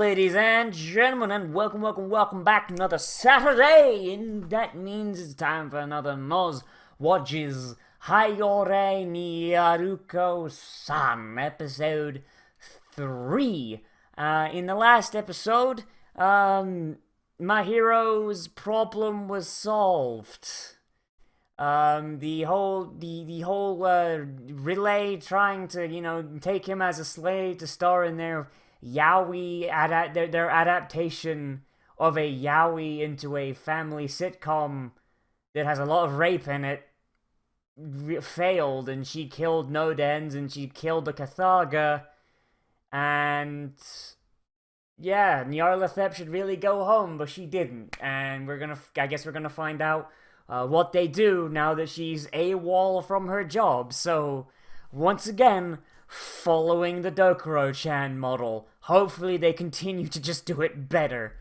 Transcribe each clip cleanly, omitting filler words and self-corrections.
ladies and gentlemen, and welcome back to another Saturday, and that means it's time for another Nozz watches Haiyore Nyaruko-san, episode 3. In the last episode, my hero's problem was solved. The whole relay trying to, take him as a slave to star in their yaoi, their adaptation of a yaoi into a family sitcom that has a lot of rape in it, failed, and she killed Nozz, and she killed the Cthugha, and yeah, Nyarlathotep should really go home, but she didn't, and I guess we're gonna find out what they do now that she's AWOL from her job. So, once again, following the Dokuro-chan model. Hopefully they continue to just do it better.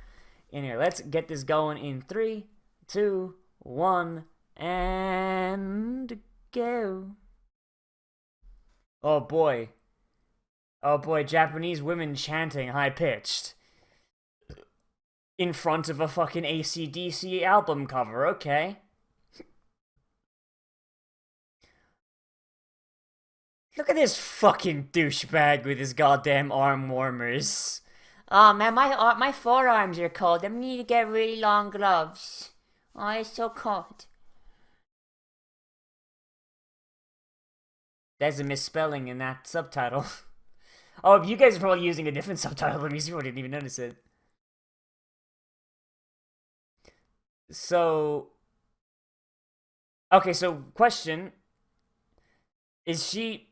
Anyway, let's get this going in 3, 2, 1, and go. Oh boy, Japanese women chanting high-pitched in front of a fucking AC/DC album cover, okay. Look at this fucking douchebag with his goddamn arm warmers. Oh man, my forearms are cold. I need to get really long gloves. Oh, it's so cold. There's a misspelling in that subtitle. Oh, you guys are probably using a different subtitle than me, so you didn't even notice it. So... Okay, so question. Is she...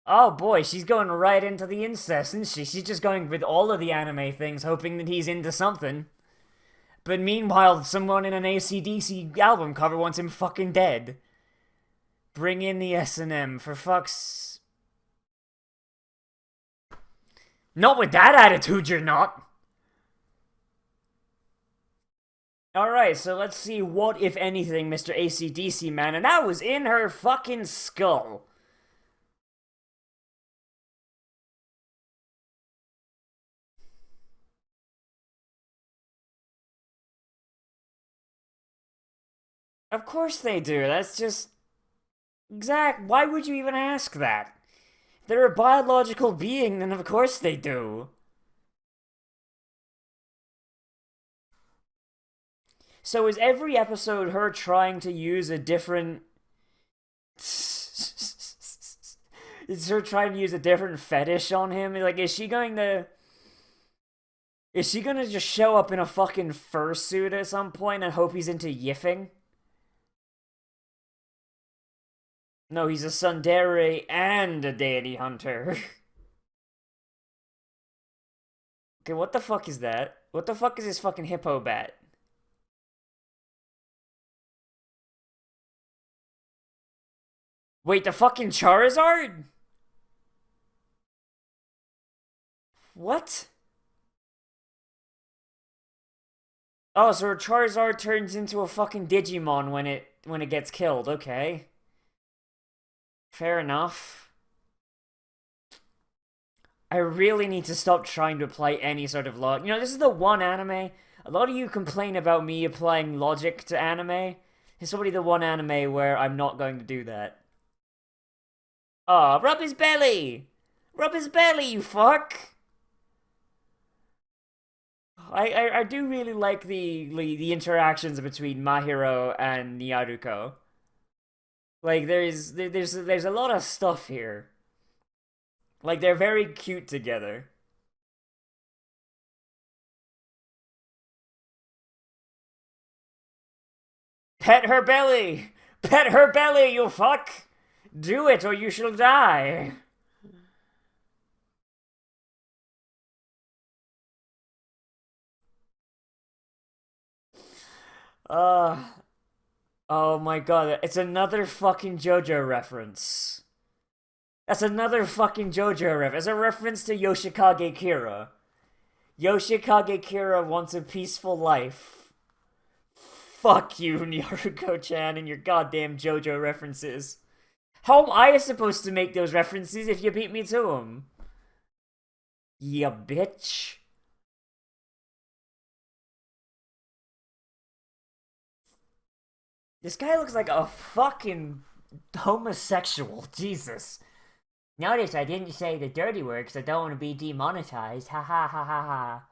Oh boy, she's going right into the incest, isn't she? She's just going with all of the anime things, hoping that he's into something. But meanwhile, someone in an AC/DC album cover wants him fucking dead. Bring in the S&M, for fuck's... Not with that attitude, you're not! Alright, so let's see what, if anything, Mr. AC/DC man, and that was in her fucking skull. Of course they do, that's just... Why would you even ask that? If they're a biological being, then of course they do. So is every episode her trying to use a different... Is her trying to use a different fetish on him? Like, is she gonna just show up in a fucking fursuit at some point and hope he's into yiffing? No, he's a tsundere and a deity hunter. Okay, what the fuck is that? What the fuck is this fucking hippo bat? Wait, the fucking Charizard? What? Oh, so her Charizard turns into a fucking Digimon when it gets killed, okay. Fair enough. I really need to stop trying to apply any sort of logic. This is the one anime. A lot of you complain about me applying logic to anime. It's probably the one anime where I'm not going to do that. Aw, rub his belly! Rub his belly, you fuck! I do really like the interactions between Mahiro and Nyaruko. Like, there's a lot of stuff here. Like, they're very cute together. Pet her belly! Pet her belly, you fuck! Do it or you shall die! Oh my god, it's another fucking JoJo reference. That's another fucking JoJo reference. It's a reference to Yoshikage Kira. Yoshikage Kira wants a peaceful life. Fuck you, Nyaruko-chan, and your goddamn JoJo references. How am I supposed to make those references if you beat me to them? Ya bitch. This guy looks like a fucking homosexual. Jesus. Notice I didn't say the dirty word because I don't want to be demonetized. Ha ha ha ha ha.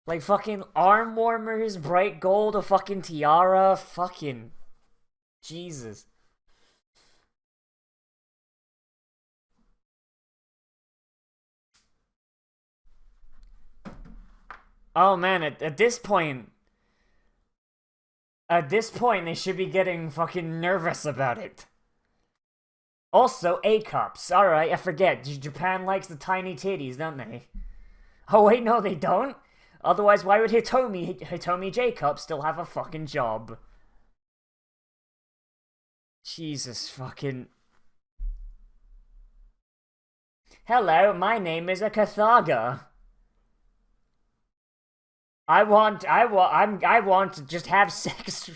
Like fucking arm warmers, bright gold, a fucking tiara, fucking Jesus. Oh man, at this point, they should be getting fucking nervous about it. Also, A-cups. Alright, I forget. Japan likes the tiny titties, don't they? Oh wait, no they don't? Otherwise, why would Hitomi J-cup still have a fucking job? Jesus fucking... Hello, my name is a Cthugha. I want to just have sex.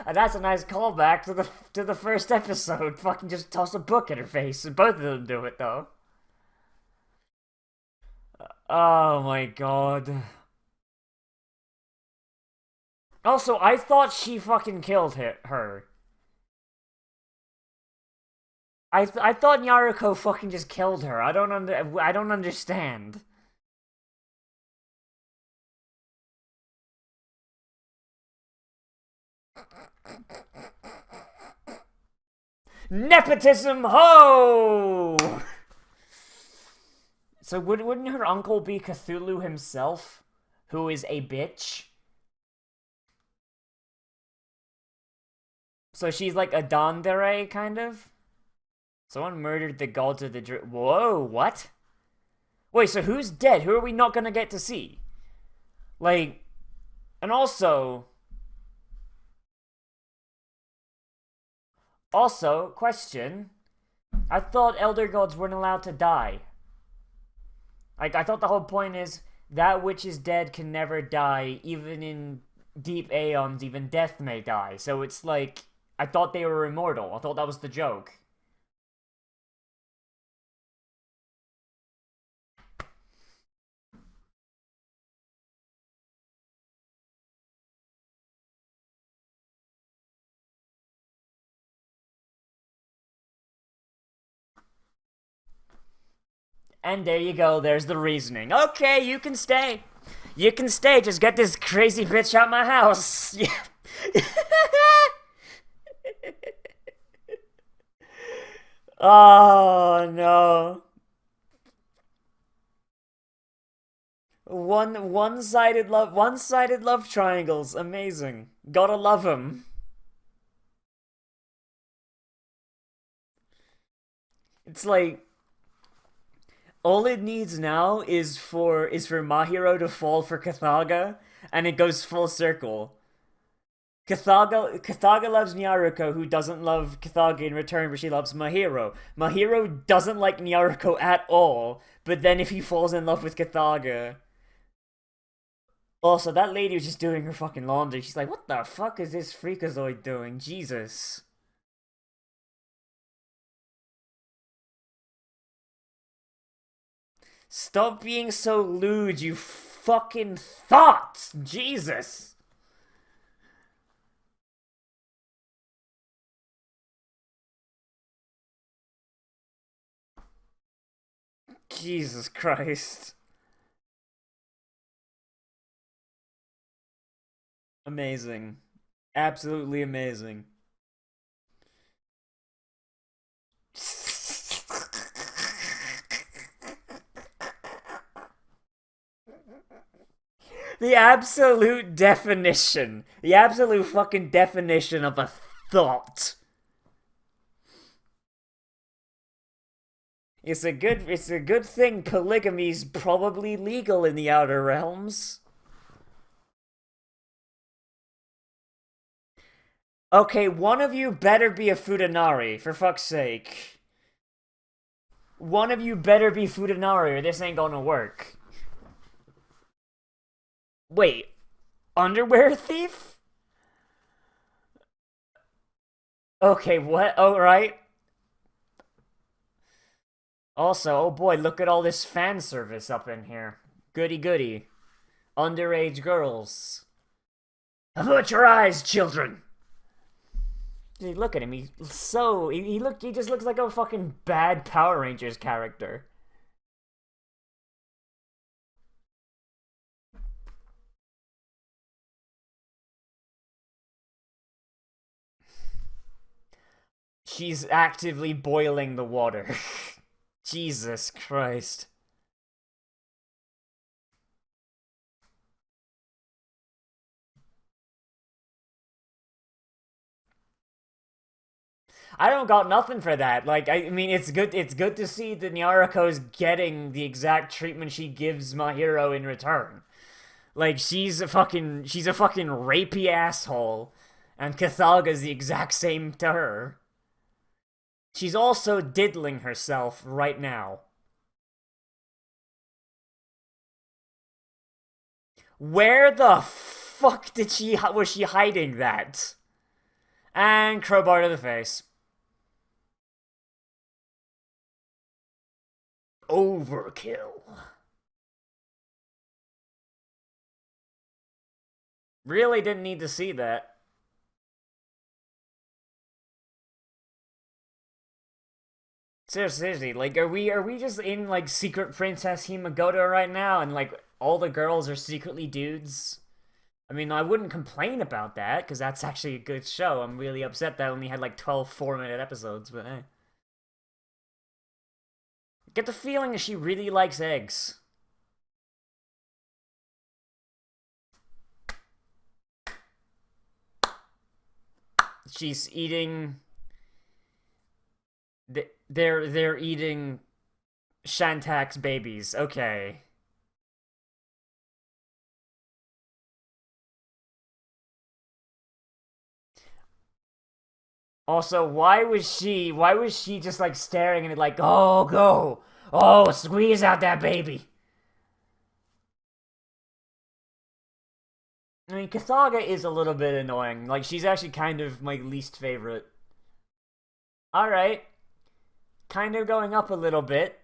And that's a nice callback to the first episode. Fucking just toss a book in her face, and both of them do it though. Oh my god. Also, I thought she fucking killed her. I thought Nyaruko fucking just killed her. I don't understand. Nepotism ho! So wouldn't her uncle be Cthulhu himself, who is a bitch? So she's like a Dandere, kind of? Someone murdered the gods of the Whoa, what? Wait, so who's dead? Who are we not gonna get to see? Like, and also... Also, question. I thought Elder Gods weren't allowed to die. Like, I thought the whole point is that which is dead can never die, even in deep aeons, even death may die. So it's like, I thought they were immortal. I thought that was the joke. And there you go, there's the reasoning. Okay, you can stay. You can stay, just get this crazy bitch out my house. Oh no. One-sided love triangles, amazing. Gotta love them. It's like all it needs now is for Mahiro to fall for Cthugha, and it goes full circle. Cthugha loves Nyaruko, who doesn't love Cthugha in return, but she loves Mahiro. Mahiro doesn't like Nyaruko at all, but then if he falls in love with Cthugha... Also, that lady was just doing her fucking laundry. She's like, what the fuck is this freakazoid doing? Jesus. Stop being so lewd, you fucking thoughts! Jesus! Jesus Christ. Amazing. Absolutely amazing. The absolute definition. The absolute fucking definition of a thought. It's a good thing polygamy's probably legal in the Outer Realms. Okay, one of you better be a Futanari, for fuck's sake. One of you better be Futanari or this ain't gonna work. Wait, underwear thief? Okay, what? Oh, right. Also, oh boy, look at all this fan service up in here. Goody goody. Underage girls. Avert your eyes, children! Look at him. He just looks like a fucking bad Power Rangers character. She's actively boiling the water. Jesus Christ. I don't got nothing for that. Like, I mean, it's good to see that Nyaruko's getting the exact treatment she gives my hero in return. Like, she's a fucking rapey asshole, and Cthugha's the exact same to her. She's also diddling herself right now. Where the fuck was she hiding that? And crowbar to the face. Overkill. Really didn't need to see that. Seriously, like, are we just in, like, Secret Princess Himagoto right now, and, like, all the girls are secretly dudes? I mean, I wouldn't complain about that, because that's actually a good show. I'm really upset that I only had, like, 12 4-minute episodes, but hey. Get the feeling that she really likes eggs. She's eating... They're eating Shantak's babies. Okay. Also, why was she just like staring at it like, oh, go! Oh, squeeze out that baby! I mean, Cthugha is a little bit annoying. Like, she's actually kind of my least favorite. Alright. Kind of going up a little bit.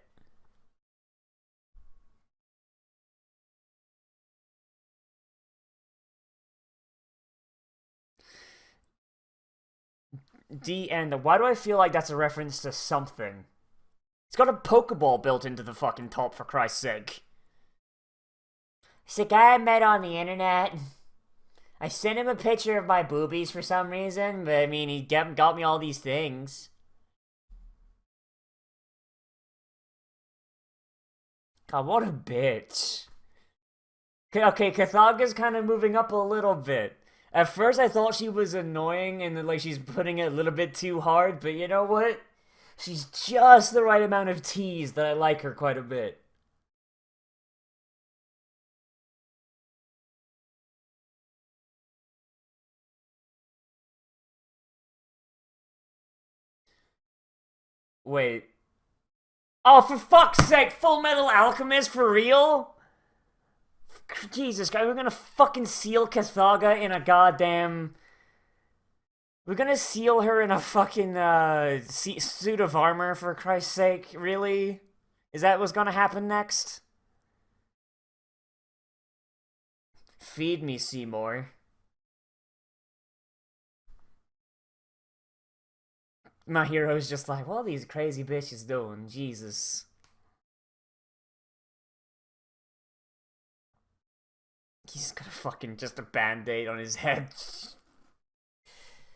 The end. Why do I feel like that's a reference to something? It's got a Pokeball built into the fucking top, for Christ's sake. It's a guy I met on the internet. I sent him a picture of my boobies for some reason, but I mean, he got me all these things. God, what a bitch. Okay, Cthugha's kind of moving up a little bit. At first, I thought she was annoying and that, like, she's putting it a little bit too hard, but you know what? She's just the right amount of tease that I like her quite a bit. Wait. Oh, for fuck's sake! Full Metal Alchemist for real? Jesus Christ, we're gonna fucking seal Cthugha in a goddamn... We're gonna seal her in a fucking suit of armor, for Christ's sake? Really? Is that what's gonna happen next? Feed me, Seymour. My hero's just like, what are these crazy bitches doing? Jesus. He's got a fucking just a band-aid on his head.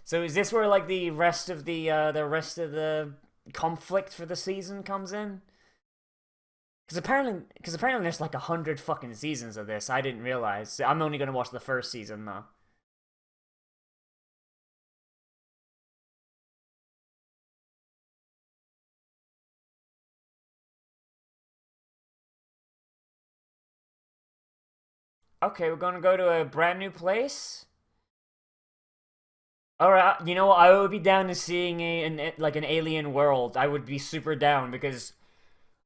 So is this where like the rest of the conflict for the season comes in? Because apparently there's like 100 fucking seasons of this. I didn't realize. I'm only gonna watch the first season though. Okay, we're gonna go to a brand new place. All right, you know what? I would be down to seeing an alien world. I would be super down because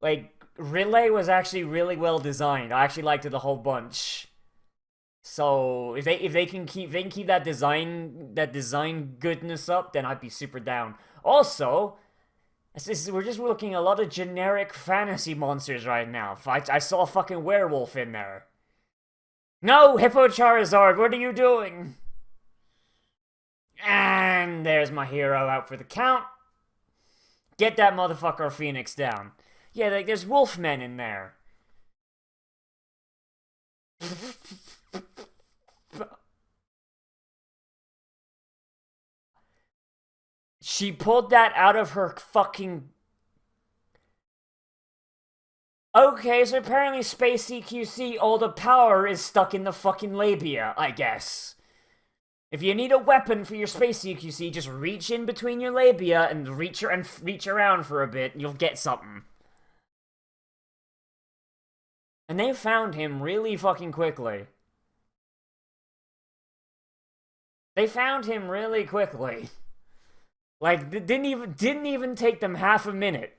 like Relay was actually really well designed. I actually liked it a whole bunch. So if they can keep that design goodness up, then I'd be super down. Also, We're just looking at a lot of generic fantasy monsters right now. I saw a fucking werewolf in there. No, Hippo Charizard, what are you doing? And there's my hero out for the count. Get that motherfucker Phoenix down. Yeah, like, there's wolfmen in there. She pulled that out of her fucking... Okay, so apparently Space CQC, all the power is stuck in the fucking labia, I guess. If you need a weapon for your Space CQC, just reach in between your labia and reach around for a bit, and you'll get something. And they found him really fucking quickly. They found him really quickly. Like, didn't even take them half a minute.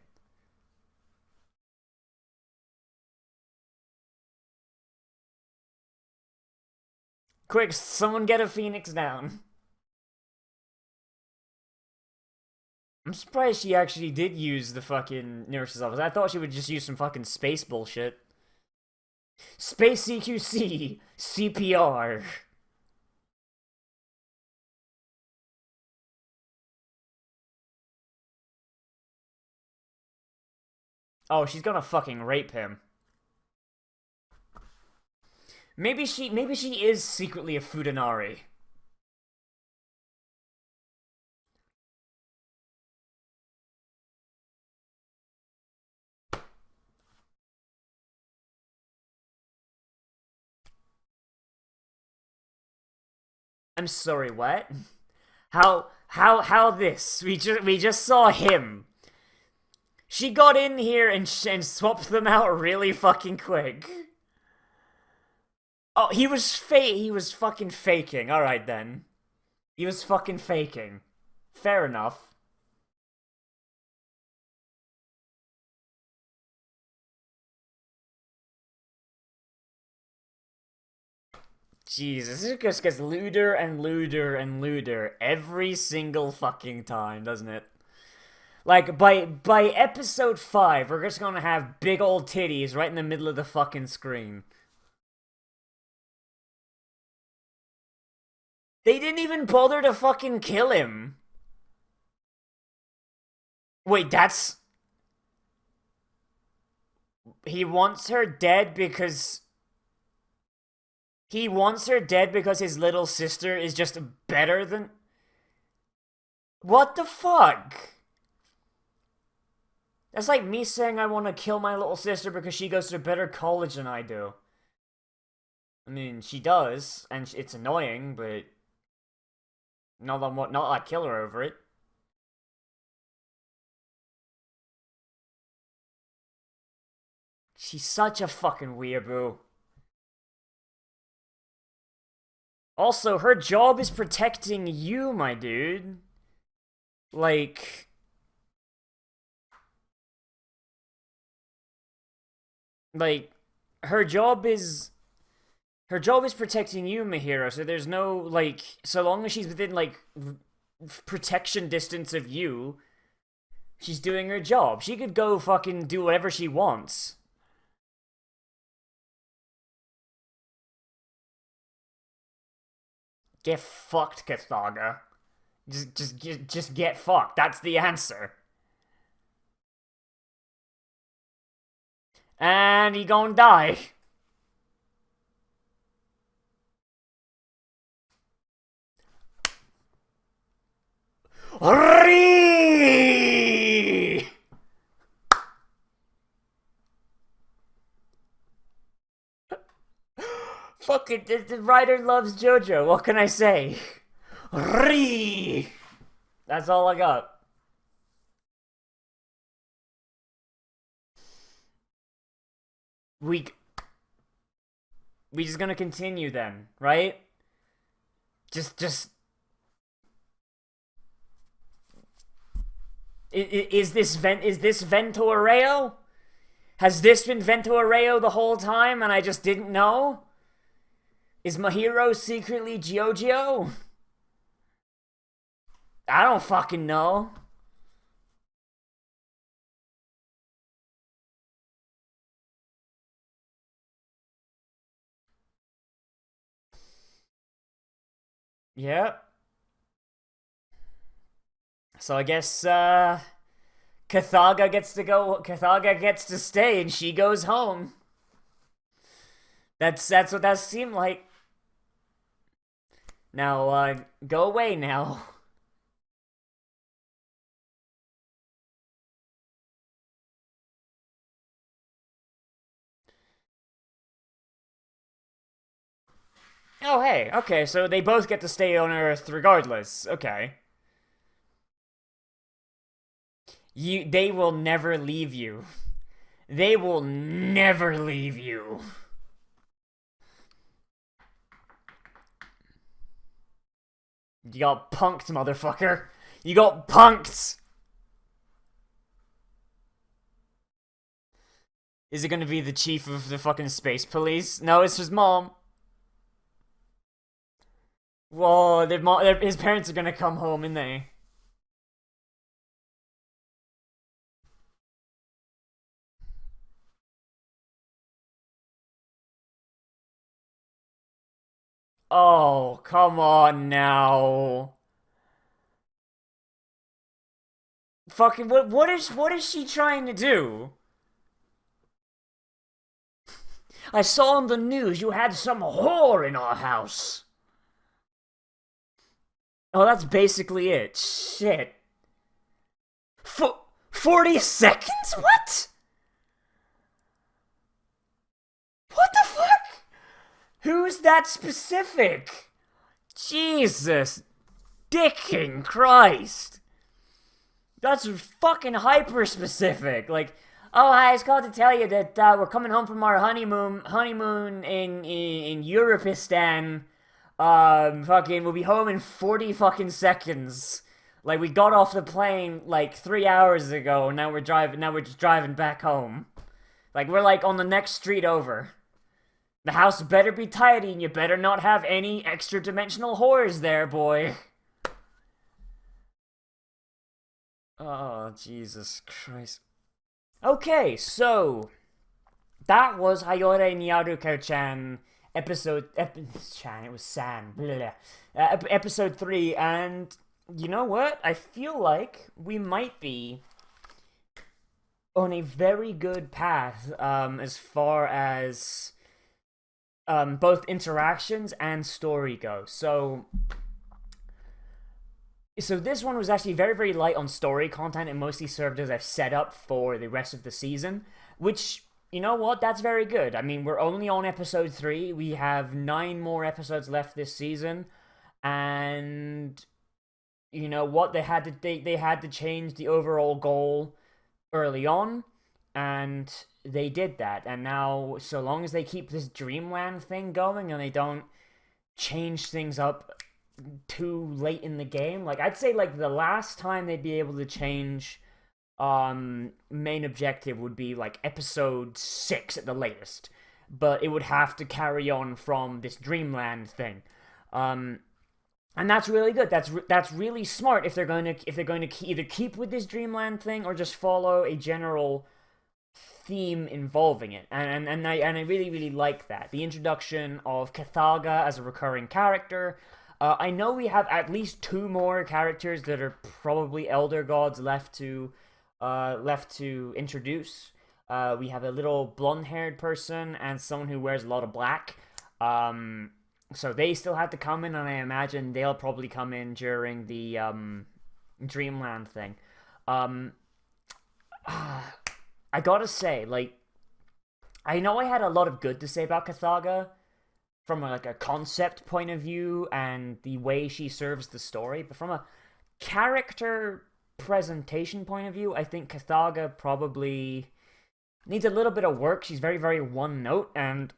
Quick, someone get a Phoenix down. I'm surprised she actually did use the fucking nurse's office. I thought she would just use some fucking space bullshit. Space CQC, CPR. Oh, she's gonna fucking rape him. Maybe she is secretly a Fudanari. I'm sorry, what? How this? We just saw him. She got in here and swapped them out really fucking quick. Oh, he was fucking faking. All right then. He was fucking faking. Fair enough. Jesus, it just gets lewder and lewder and lewder every single fucking time, doesn't it? Like, by episode 5, we're just gonna have big old titties right in the middle of the fucking screen. They didn't even bother to fucking kill him. Wait, that's... He wants her dead because... He wants her dead because his little sister is just better than... What the fuck? That's like me saying I want to kill my little sister because she goes to a better college than I do. I mean, she does, and it's annoying, but... Not like kill her over it. She's such a fucking weeaboo. Also, her job is protecting you, my dude. Like... her job is... Her job is protecting you, Mahiro, so there's no, like... So long as she's within, like, protection distance of you, she's doing her job. She could go fucking do whatever she wants. Get fucked, Cthugha. Just get fucked. That's the answer. And he gonna die. Fuck it, the writer loves JoJo. What can I say? That's all I got. We just gonna continue then, right? Just is this Vento Arreo? Has this been Vento Arreo the whole time and I just didn't know? Is Mahiro secretly Giorgio? I don't fucking know. Yeah. So I guess Cthugha gets to stay and she goes home. That's what that seemed like. Now go away now. Oh hey, okay, so they both get to stay on Earth regardless. Okay. They will never leave you. They will never leave you. You got punked, motherfucker. You got punked. Is it gonna be the chief of the fucking space police? No, it's his mom. Whoa, his parents are gonna come home, aren't they? Oh, come on now. Fucking what is she trying to do? I saw on the news you had some whore in our house. Oh, that's basically it. Shit. 40 seconds? What? What the fuck? Who's that specific? Jesus. Dicking Christ. That's fucking hyper specific. Like, oh, hi, I was called to tell you that we're coming home from our honeymoon in Europistan. Fucking, we'll be home in 40 fucking seconds. Like, we got off the plane like 3 hours ago. Now we're just driving back home. Like, we're like on the next street over. The house better be tidy, and you better not have any extra dimensional whores there, boy. Oh, Jesus Christ. Okay, so that was Haiyore Nyaruko-chan chan, it was San, blah, blah, episode 3, and you know what? I feel like we might be on a very good path, as far as, both interactions and story go. So this one was actually very, very light on story content and mostly served as a setup for the rest of the season, which, you know what, that's very good. I mean, we're only on episode 3. We have 9 more episodes left this season, and you know what, they had to change the overall goal early on, and they did that. And now, so long as they keep this Dreamland thing going and they don't change things up too late in the game, like I'd say like the last time they'd be able to change main objective would be like episode 6 at the latest, but it would have to carry on from this Dreamland thing. And that's really good. That's really smart if they're going to either keep with this Dreamland thing or just follow a general theme involving it. And I really, really like that. The introduction of Cthugha as a recurring character. I know we have at least 2 more characters that are probably elder gods left to introduce. We have a little blonde-haired person and someone who wears a lot of black. So they still have to come in, and I imagine they'll probably come in during the Dreamland thing. I gotta say, like, I know I had a lot of good to say about Cthugha from like a concept point of view and the way she serves the story, but from a character presentation point of view, I think Cthugha probably needs a little bit of work. She's very, very one note, and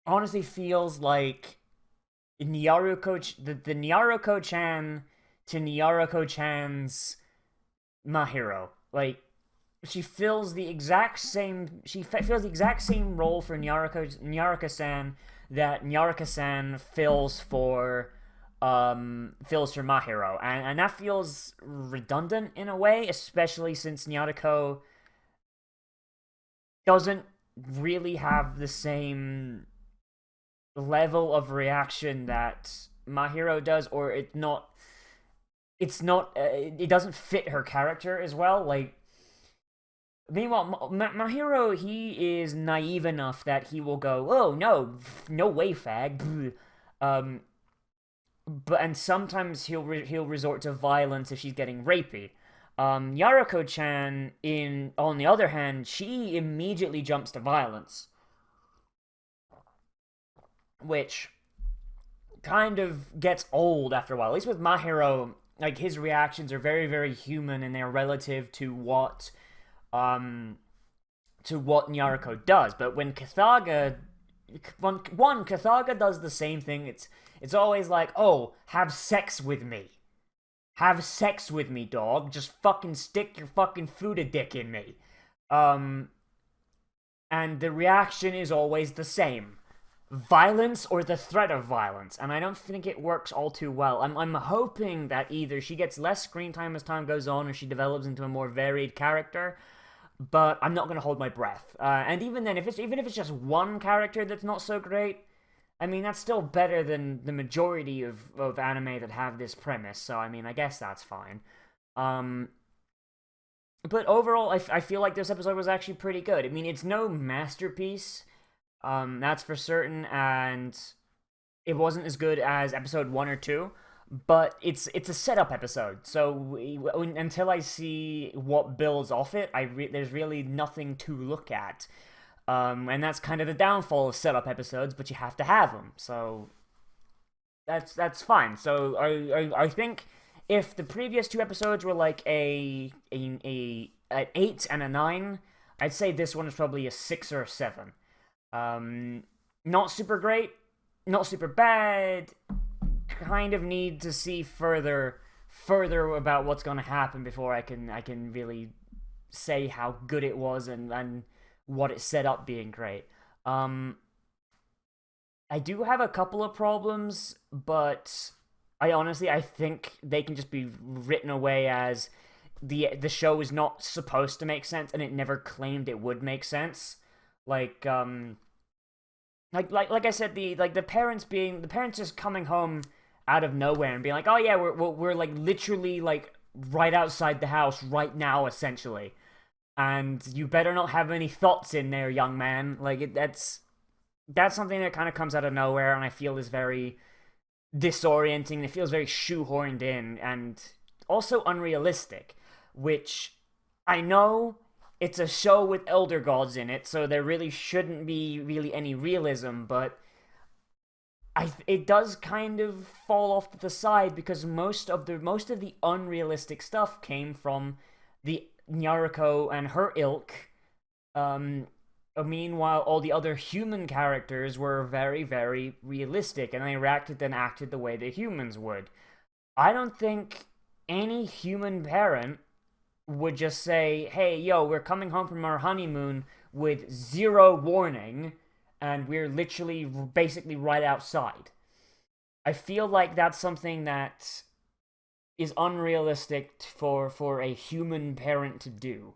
honestly feels like the Nyaruko-chan to Nyaruko-chan's Mahiro. Like, she fills the exact same role for Nyaruko-san that Nyaruko-san fills for Mahiro, and that feels redundant in a way, especially since Nyaruko doesn't really have the same level of reaction that Mahiro does, or it doesn't fit her character as well. Like, meanwhile, Mahiro, he is naive enough that he will go, "Oh no, no way, fag." Um, and sometimes he'll resort to violence if she's getting rapey. Nyaruko-chan, on the other hand, she immediately jumps to violence, which kind of gets old after a while. At least with Mahiro, like, his reactions are very, very human, and they're relative to what Nyaruko does. But when Cthugha, Cthugha does the same thing. It's always like, "Oh, have sex with me. Have sex with me, dog. Just fucking stick your fucking Fuda dick in me." And the reaction is always the same: violence or the threat of violence. And I don't think it works all too well. I'm hoping that either she gets less screen time as time goes on, or she develops into a more varied character. But I'm not gonna hold my breath. And even then, even if it's just one character that's not so great, I mean, that's still better than the majority of anime that have this premise. So I mean, I guess that's fine. But overall, I feel like this episode was actually pretty good. I mean, it's no masterpiece, that's for certain, and it wasn't as good as episode 1 or 2, but it's a setup episode. So until I see what builds off it, there's really nothing to look at. And that's kind of the downfall of setup episodes, but you have to have them. So that's fine. So I think if the previous 2 episodes were like an 8 and a 9, I'd say this one is probably a 6 or a 7. Not super great, not super bad. Kind of need to see further about what's going to happen before I can really say how good it was and what it set up being great. I do have a couple of problems, but I think they can just be written away as the show is not supposed to make sense, and it never claimed it would make sense. Like I said, the parents just coming home out of nowhere and being like, "Oh yeah, we're like literally like right outside the house right now, essentially, and you better not have any thoughts in there, young man." Like that's something that kind of comes out of nowhere, and I feel is very disorienting. It feels very shoehorned in, and also unrealistic. Which I know it's a show with elder gods in it, so there really shouldn't be really any realism, but it does kind of fall off to the side because most of the unrealistic stuff came from the Nyaruko and her ilk. Meanwhile, all the other human characters were very, very realistic, and they reacted and acted the way the humans would. I don't think any human parent would just say, "Hey, yo, we're coming home from our honeymoon with 0 warning, and we're literally basically right outside." I feel like that's something that is unrealistic for a human parent to do.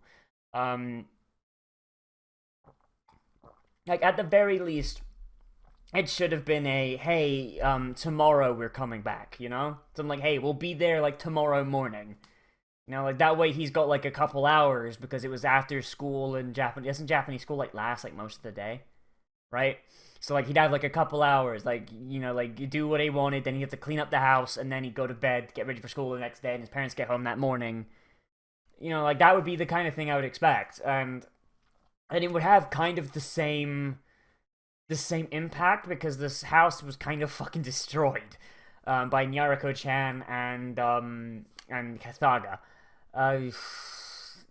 Like, at the very least, it should have been a, "Hey, tomorrow we're coming back," you know? Something like, "Hey, we'll be there, like, tomorrow morning." You know, like, that way he's got, like, a couple hours, because it was after school in Japanese. Doesn't Japanese school, like, last, like, most of the day? Right? So, like, he'd have, like, a couple hours, like, you know, like, you do what he wanted, then he'd have to clean up the house, and then he'd go to bed, get ready for school the next day, and his parents get home that morning. You know, like, that would be the kind of thing I would expect, and it would have kind of the same impact, because this house was kind of fucking destroyed by Nyaruko-chan and Cthugha.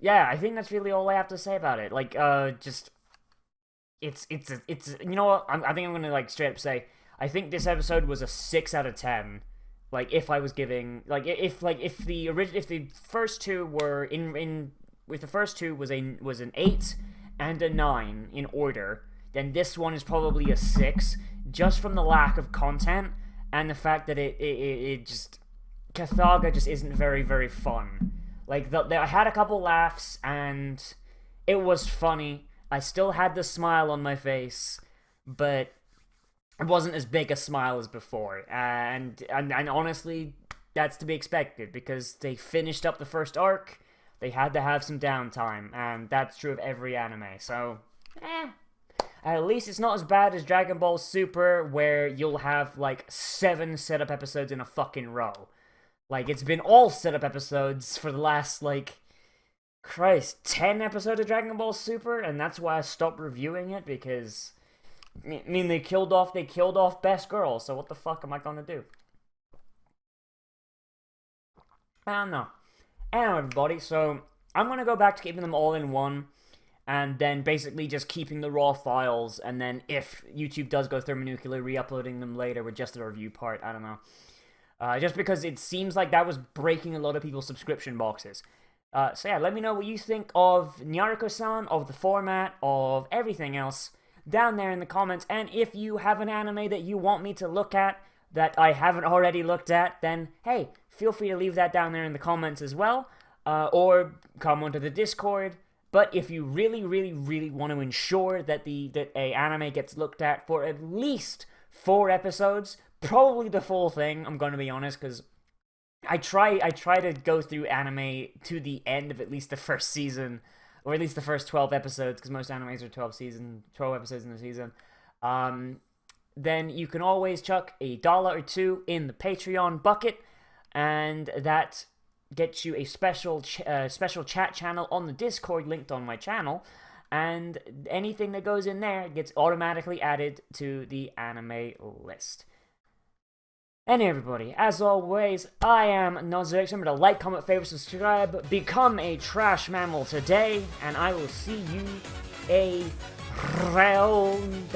Yeah, I think that's really all I have to say about it. Like, just it's you know what? I think I'm gonna like straight up say I think this episode was a 6 out of 10. Like, if I was giving if the first 2 were if the first 2 was an 8 and a 9 in order, then this one is probably a 6, just from the lack of content and the fact that it just Cthugha just isn't very, very fun. Like, I had a couple laughs and it was funny. I still had the smile on my face, but it wasn't as big a smile as before, and honestly, that's to be expected because they finished up the first arc. They had to have some downtime, and that's true of every anime. So, at least it's not as bad as Dragon Ball Super, where you'll have like 7 setup episodes in a fucking row. Like, it's been all setup episodes for the last, like, Christ, 10 episodes of Dragon Ball Super, and that's why I stopped reviewing it, because, I mean, they killed off Best Girl, so what the fuck am I gonna do? I don't know. Anyway, everybody, so I'm gonna go back to keeping them all in one, and then basically just keeping the raw files, and then if YouTube does go thermonuclear, re-uploading them later with just a review part, I don't know. Just because it seems like that was breaking a lot of people's subscription boxes. So yeah, let me know what you think of Nyaruko-san, of the format, of everything else, down there in the comments. And if you have an anime that you want me to look at that I haven't already looked at, then hey, feel free to leave that down there in the comments as well. Or come onto the Discord. But if you really, really, really want to ensure that a anime gets looked at for at least 4 episodes, probably the full thing, I'm going to be honest, because I try to go through anime to the end of at least the first season, or at least the first 12 episodes, because most animes are 12 episodes in a season. Then you can always chuck $1 or $2 in the Patreon bucket, and that gets you a special chat channel on the Discord linked on my channel, and anything that goes in there gets automatically added to the anime list. And everybody, as always, I am Nozz. Remember to like, comment, favorite, subscribe, become a trash mammal today, and I will see you a round.